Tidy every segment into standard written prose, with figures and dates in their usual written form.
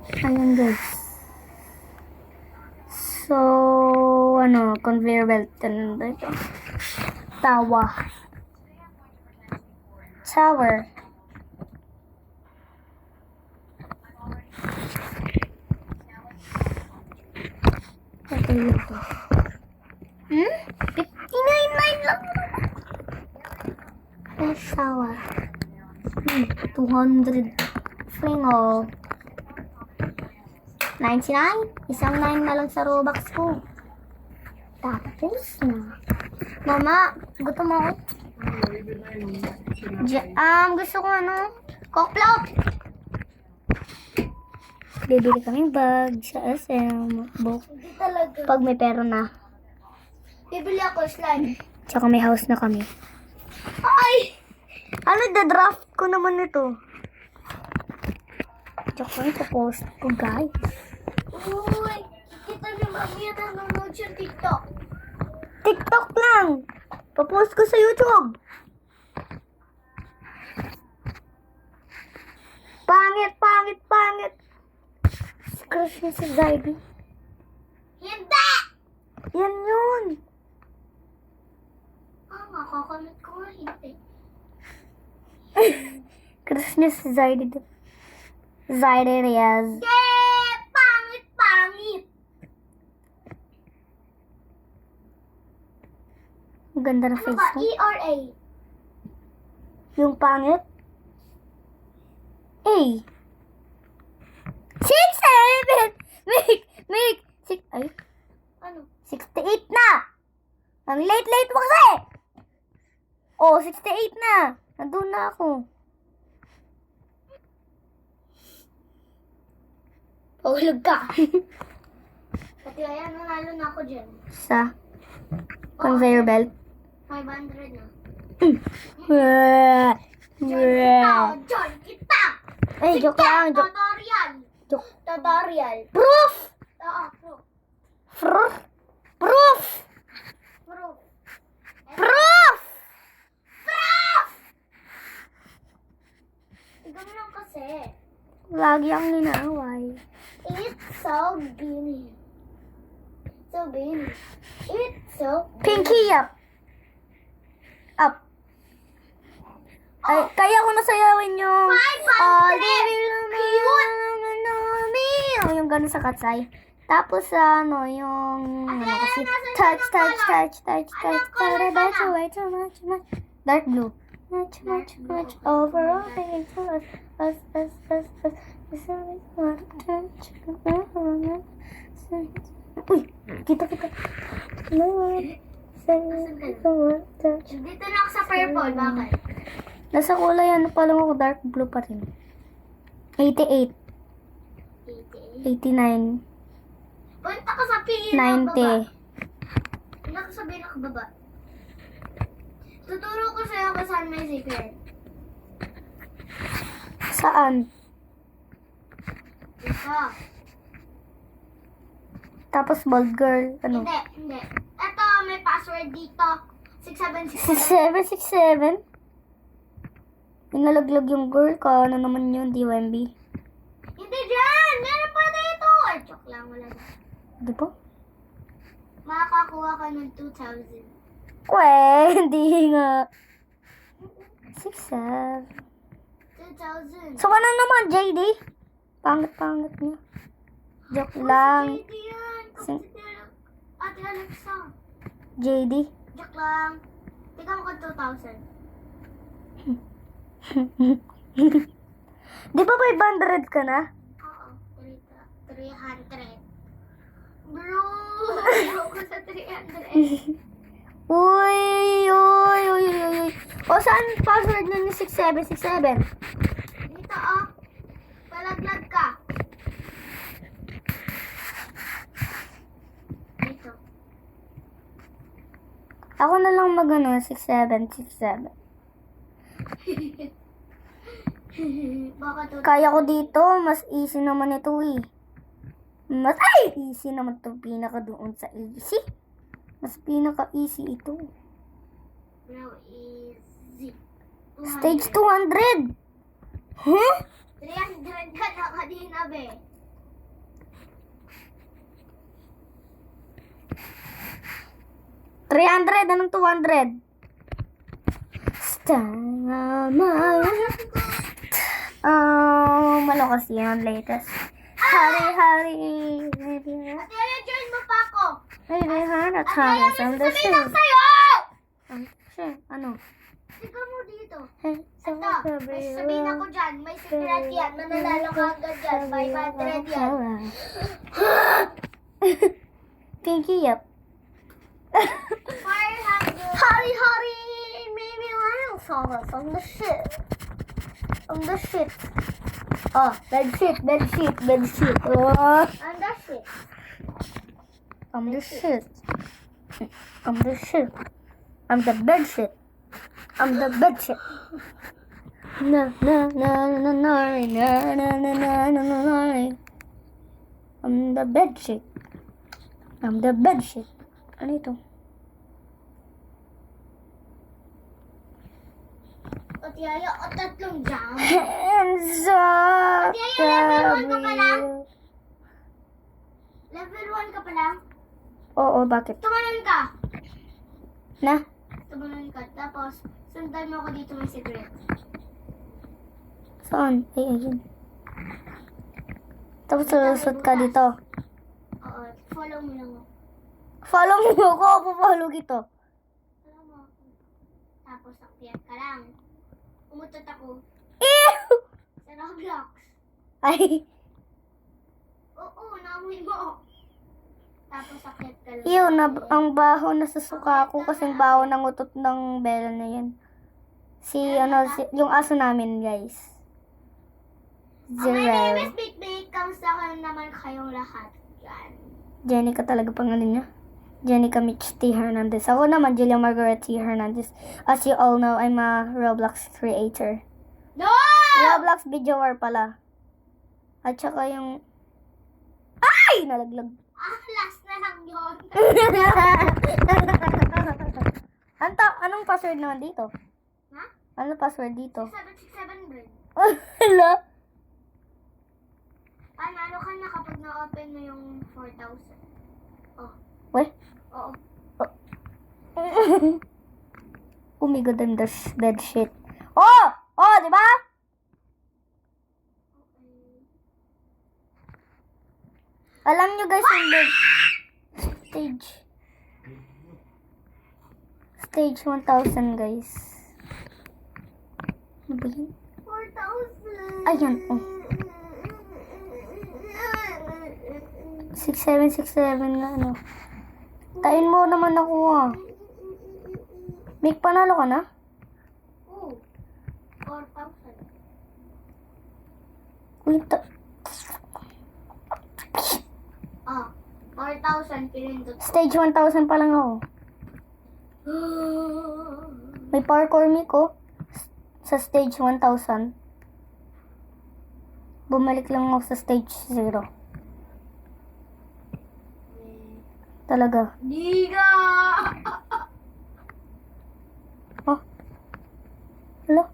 Ayan guys. So, conveyor belt. Ano ba ito? Tower. Ito yun to. 59 lang. Tower. 200. Flingo. 99? Isang 9 na lang sa Robux ko. Tapos na. Mama, gutom ako. Gusto ko Coke float. Bibili kami bag sa SM. Pag may pera na. Bibili ako slime. Tsaka may house na kami. Ay! Draft ko naman ito. Tsaka ito post ko guys. Uy! Kita niyo mamaya nanonood siya TikTok. TikTok lang. Papost ko sa YouTube. Pangit. Crush niya si Zybe. Hindi! Yan yun. Makakamit ko nga hindi. Crush niya si Zybe. Zybe Reyes. Yeah! Pangit! Ang ganda na Ano face ba? mo. E or A? Yung pangit. A. 67! Make! Ay, Ano? 68 na! Ang late mo kasi! Oh, 68 na! Nandun na ako. Pahulog ka. Pati kaya nanalo na ako dyan. Sa conveyor belt. 500 na. Wah! John kita! Ay, joke lang. Tutorial! Joke. Tutorial. Proof! Oo, proof. Proof! Proof! Proof. Proof! Ikaw lang kasi. Lagi ang inaaway. It's so beanie. It's so Pinky up. Up. Ay, kaya ko nasayawin yung... 500! Yung gano'n sa katsay. Tapos, yung... kasi, touch, way too much. Dark blue. Much, overall, thinking to us. Uy, kita. Dito na ako sa purple. Bakit? Nasa kulay, pa lang ako, dark blue pa rin. 88, 89, Punta ka sa pinakababa. 90. Punta ka sa pinakababa. Tuturo ko sa'yo kung saan may secret. Saan? Dito. Tapos bald girl, Hindi. Ito, may password dito. 6767. 767? Inalaglag yung girl ka, naman yun, DYMB. Hindi dyan! Meron pa dito! Ay, joke lang, wala na. Di ba? Makakakuha ka ng 2,000. Hindi nga. 67. 2,000. So, ano naman, JD? Pangit niya. Joke lang. JD yan. Ate Alexa. JD. Joke lang. Tingnan mo ka 2,000. Di ba 500 ka na? Oo. 300. Bro! Ayaw ko sa 300. Uy. O, saan password nun ni 6767? Dito, oh. Palaglag ka. Dito. Ako na lang 6767. Baka to. Kaya ko dito, mas easy naman ito eh. Easy naman ito, pinaka doon sa easy. Mas pinaka easy ito. Now easy. Stage 200! Huh? 300 ka na kanina, be. 300, anong 200? Ano kasi yun, latest. Hari. Ate Aya, join mo pa ako. Hari, hana, Ate Aya, Thomas, may on the sasabihin lang shoe. sa'yo! Ano? Sigaw mo dito. Hey, Ito, may sasabihin ako dyan. May secret yan. Mananalo ka agad dyan. 500 yan. Pinky up. 500. Hari, maybe I'll solve us on the shit. On the shit. Oh, bed shit. Oh. And that's it. I'm the shit. I'm the shit. I'm the bed shit. I'm the bed shit. Na. I'm the bed shit. I'm the bed shit. Ano ito? Ate Aya, o tatlong jam. Hands up. Ate Aya, level 1 ka pa lang? Level 1 ka pa lang? Oo, bakit? Tumalon ka. Na? Tumalon ka. Tapos, sundan mo ako dito may secret. Saan? Ay, ayun. Tapos sulusot ka dito. Oo, follow mo lang ako. Follow mo ako. Follow kita. Follow mo ako. Tapos, akyat ka lang. Umutot ako Ew! sa Roblox. Ay, Oo, naamoy mo. Tapos, akyat ka lang. ew, ang baho na sa suka ko kasing baho ng utot ng bela na yan. Yung aso namin, guys. My name is Zero. Big Big. Kamusta ka naman kayong lahat? Yan. Jenica talaga pangalan niya. Jenica Mitch T. Hernandez. Ako naman, Julia Margaret T. Hernandez. As you all know, I'm a Roblox creator. No! Roblox videoer pala. At saka yung... Ay! Nalaglag. Last na lang yun. Anong password naman dito? Ha? Ano password dito? 767 bread. Hala? Panalo ka na kapag na-open mo yung 4,000. Oh. Weh? Oo. Oh my god, I'm that shit. Oh! Oh, di ba? Alam nyo guys, yung stage 1000 guys. Ano ba yun? 4,000. Ayan, oh. 6767 na ano. Tain mo naman ako ah. Mick, panalo ka na? Oo. 4,000. Uy, Oh. 4,000 pinindot. stage 1000 pa lang ako. May parkour Mick oh. Sa stage 1000. Bumalik lang ako sa stage 0. Talaga. Diga! Oh. Hello?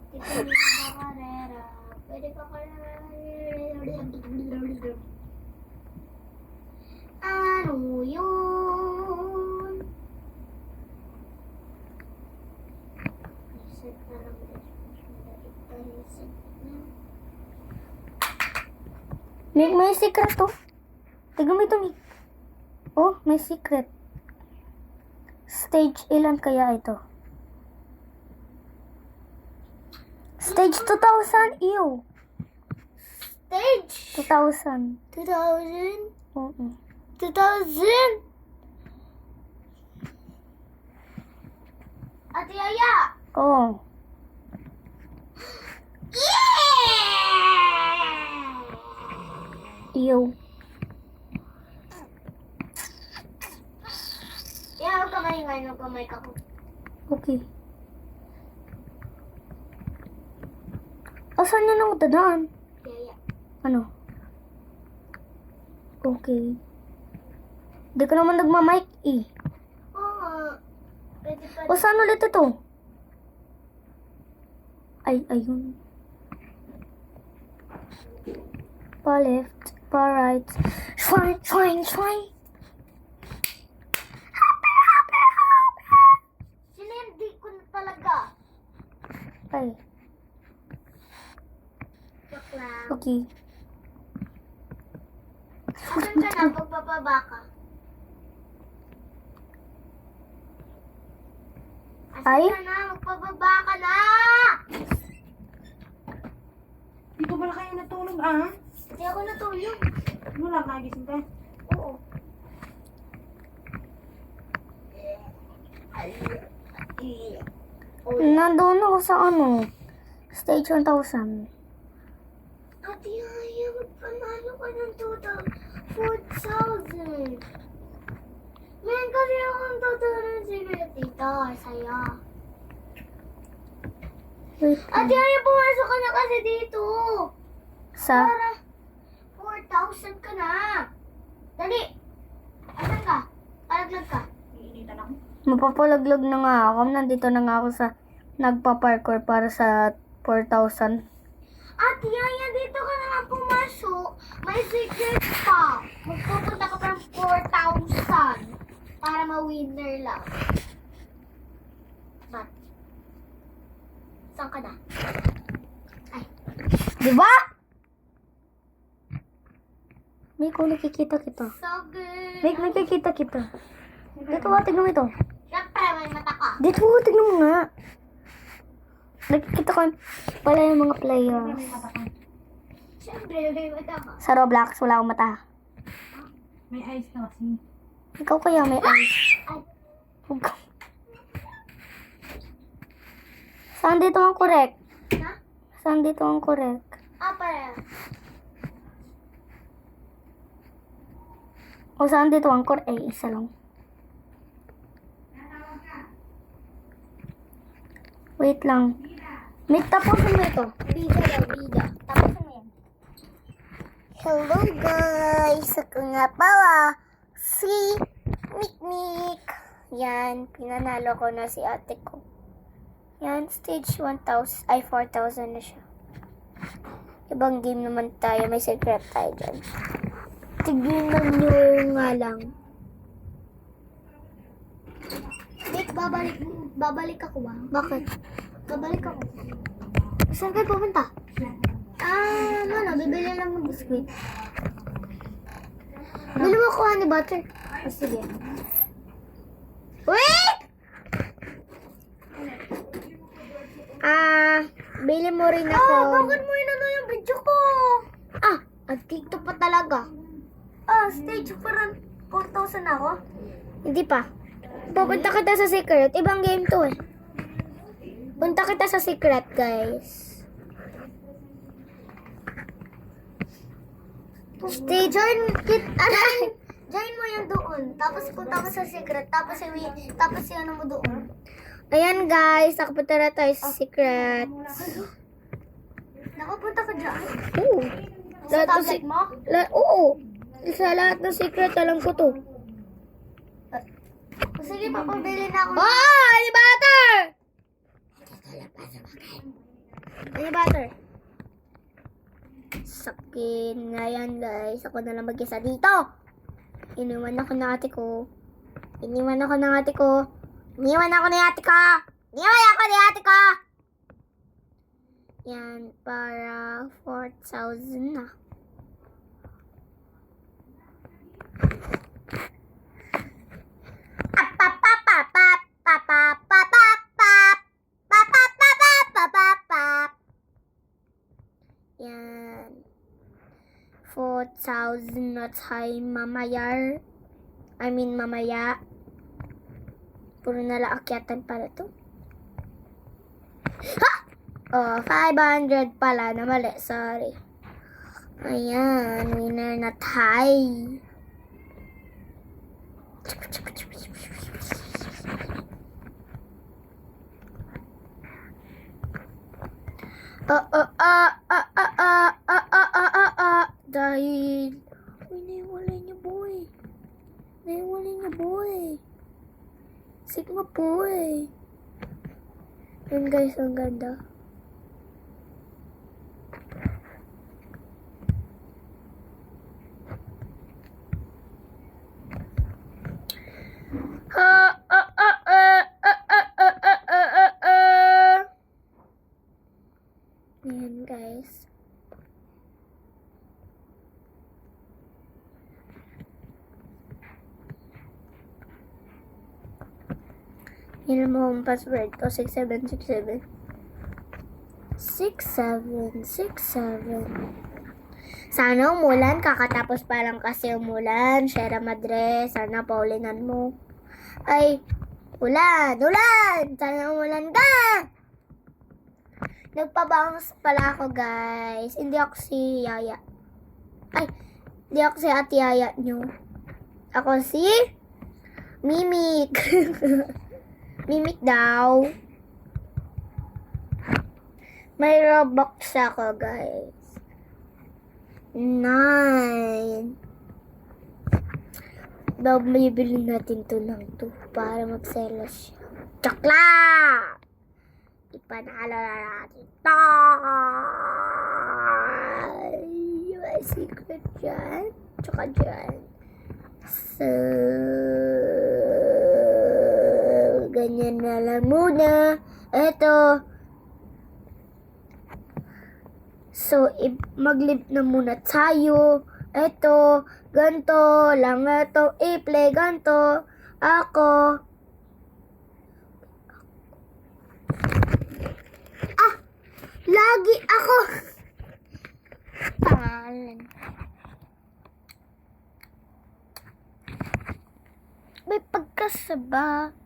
Ito na karera. Pwede ka karera. Ano yun? Reset na lang. Reset na. Mick, may secret to. Tignan mo ito, Mick. Oh, may secret. Stage ilan kaya ito? Stage 2000. Ew. Stage! 2000. 2,000? Oo. 2,000! Ate Aya! Oh. Ew. Yan, kamay nga ng kamay ka ko. Okay. Asan niya nang dadaan? Ate Aya. Ano? Okay. Di ka naman nagmamic eh. Oo nga. Pwede pa O saan ulit ito? Ay, ayun. Pa left. Alright. Swine. Sinindi ko na talaga. Ay, Joke lang. okay. Asan ka na? Pagbababa ka. Asan Ay? ka na? Magpababa ka na! Di ba pala kayo natulog, ah? Hindi ako natulog. Wala, nagising ka. Oo. Nandoon ako sa stage 1,000. Ate Aya, magpanalo ka ng 4,000. Meron kasi akong tutulong ng cigarette dito. Saya. Wait, Ate Aya, pumasok ka na kasi dito. sa, Para 4,000 ka na. Dali. Asan ka? Palaglag ka. Iinitan ako. mapapalaglag na nga ako. Nandito na nga ako sa nagpa-parkour para sa 4,000. Ate Aya, dito ka na lang pumasok. May secret pa. Magpupunta ka pa ng 4,000 para ma-winner lang. Ba't? Saan ka na? Di ba? Miko, nakikita kita. So good. Miko, nakikita kita. Dito ka, tignan mo ito. Siyempre, may mata ka. Dito, tignan mo nga. Nakikita ko pala yung mga players. Siyempre, may mata ka. Sa Roblox, wala akong mata. May eyes ka kasi. Ikaw kaya may eyes. Ay. Huwag ka. Saan dito ang correct? Ha? Saan dito ang correct? Pala. O saan dito ang correct? Ay, isa lang. Wait lang. May tapusin mo ito. Bida daw, bida. Tapos mo yan. Hello guys! Ako nga pala si Mikmik. Yan, pinanalo ko na si ate ko. Yan, stage 1,000, ay 4,000 na siya. Ibang game naman tayo, may secret tayo dyan. Tignan nyo nga lang. Wait, babalik ako ba? Bakit? Babalik ako. Saan kayo pupunta? Bibili lang ng biskuit. Bili mo ako honey butter. Sige. Wait! Bili mo rin ako. Bakit mo inano yung video ko? Nag-TikTok pa talaga. Stage parang 4,000 ako? Hindi pa. Pupunta kita sa secret. Ibang game to eh. Punta kita sa secret, guys. Join mo yung doon. Tapos punta ka sa secret. Tapos yung ano mo doon. Ayan, guys. Nakapunta na tayo sa secret. Nakapunta ka dyan. Oo. Sa Lahat ng tablet mo? Oo. Sa lahat ng secret, alam ko to. Sige, papabili na ako. Honey butter! Honey butter. Sakin nga yan, guys. Ako na lang mag-isa dito. Iniwan ako ng ate ko. Iniwan ako ng ate ko. Yan, para 4,000 na. Yan. 4,000 na tayo mamaya. Puro nalaakyatan pala to. Ha! 500 pala na mali. Sorry. Ayan. Winner na tayo. Dahil naiwalay niya boy. Sigma boy. Yan guys, ang ganda. mo ang password ko. 6767. 6767. Sana umulan. Kakatapos pa lang kasi umulan. Sierra Madre. Sana paulinan mo. Ay, ulan! Ulan! Sana umulan ka! Nagpabounce pala ako, guys. Hindi ako si Yaya. Ay, hindi ako si Ate Yaya nyo. Ako si Mimik. Mimik daw. May Robux ako, guys. 9. Daw, bibili natin to lang to para magselos siya. Choklat! Ipanalo na natin to! May secret dyan. Tsaka dyan. So, ganyan na lang muna. Eto. So, mag-live na muna tayo. Eto, ganto lang ito. I-play ganto. Ako. Ah! Lagi ako. Pangalan. May pagkasaba.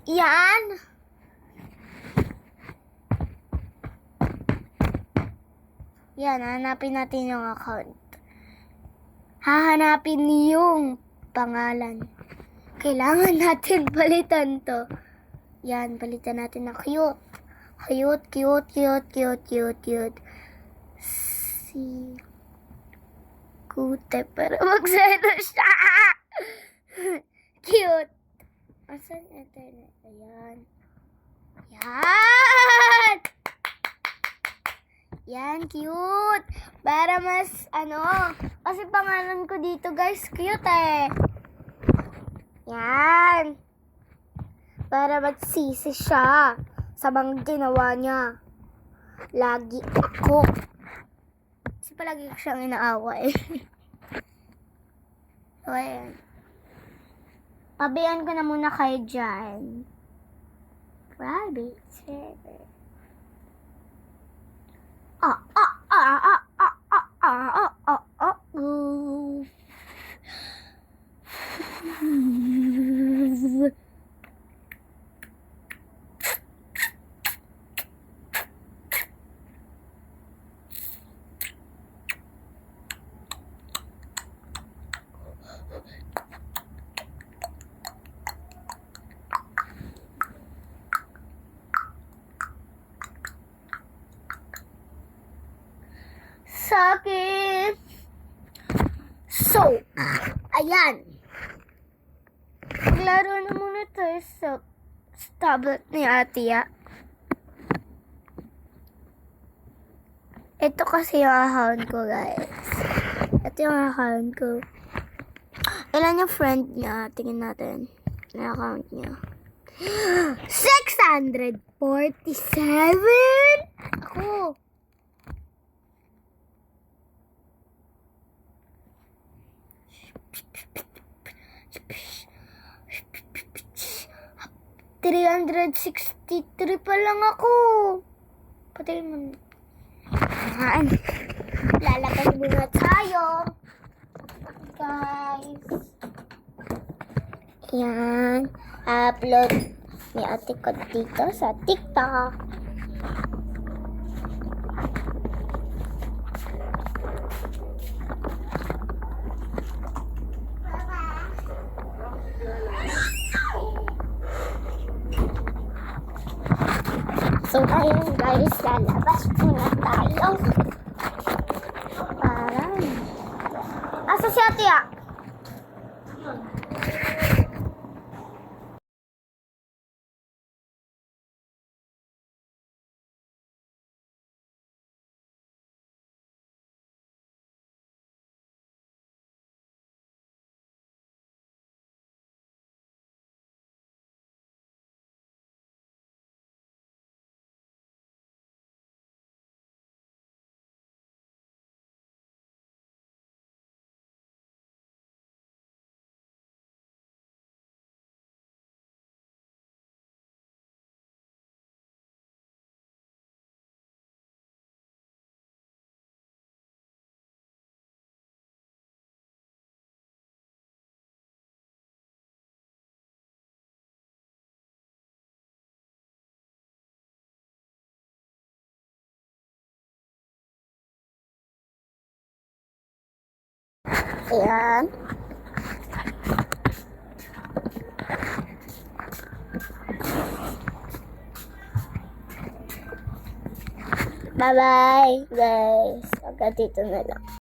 Yan. Yan, hanapin natin yung account. Hahanapin yung pangalan. Kailangan natin palitan to. Yan, palitan natin na cute. Cute, cute, cute, cute, cute, cute. Si Kute para magseno siya. Cute. Asan internet? Ayan. Yan! Yan, cute. Para mas, kasi pangalan ko dito, guys, cute eh. Yan. Para magsisi siya sa mga ginawa niya. Lagi ako. Kasi palagi ko siyang inaaway. So, ayan. Pabayaan ko na muna kayo dyan. Private server. Sakit. So, ayan. Maglaro na muna tayo sa tablet ni Atia. Ito kasi yung account ko, guys. Ito yung account ko. Ilan yung friend niya? Tingnan natin. Yung account niya. 647! Ako. $363 pa lang ako. Patayin mo. Yan. Lalabas muna tayo. Guys. Yan. Upload ni ate ko dito sa TikTok. So, ayun guys, lalabas muna tayo. Parang, asa si ate ah? Ayan. Bye-bye, guys. Hanggang dito na lang.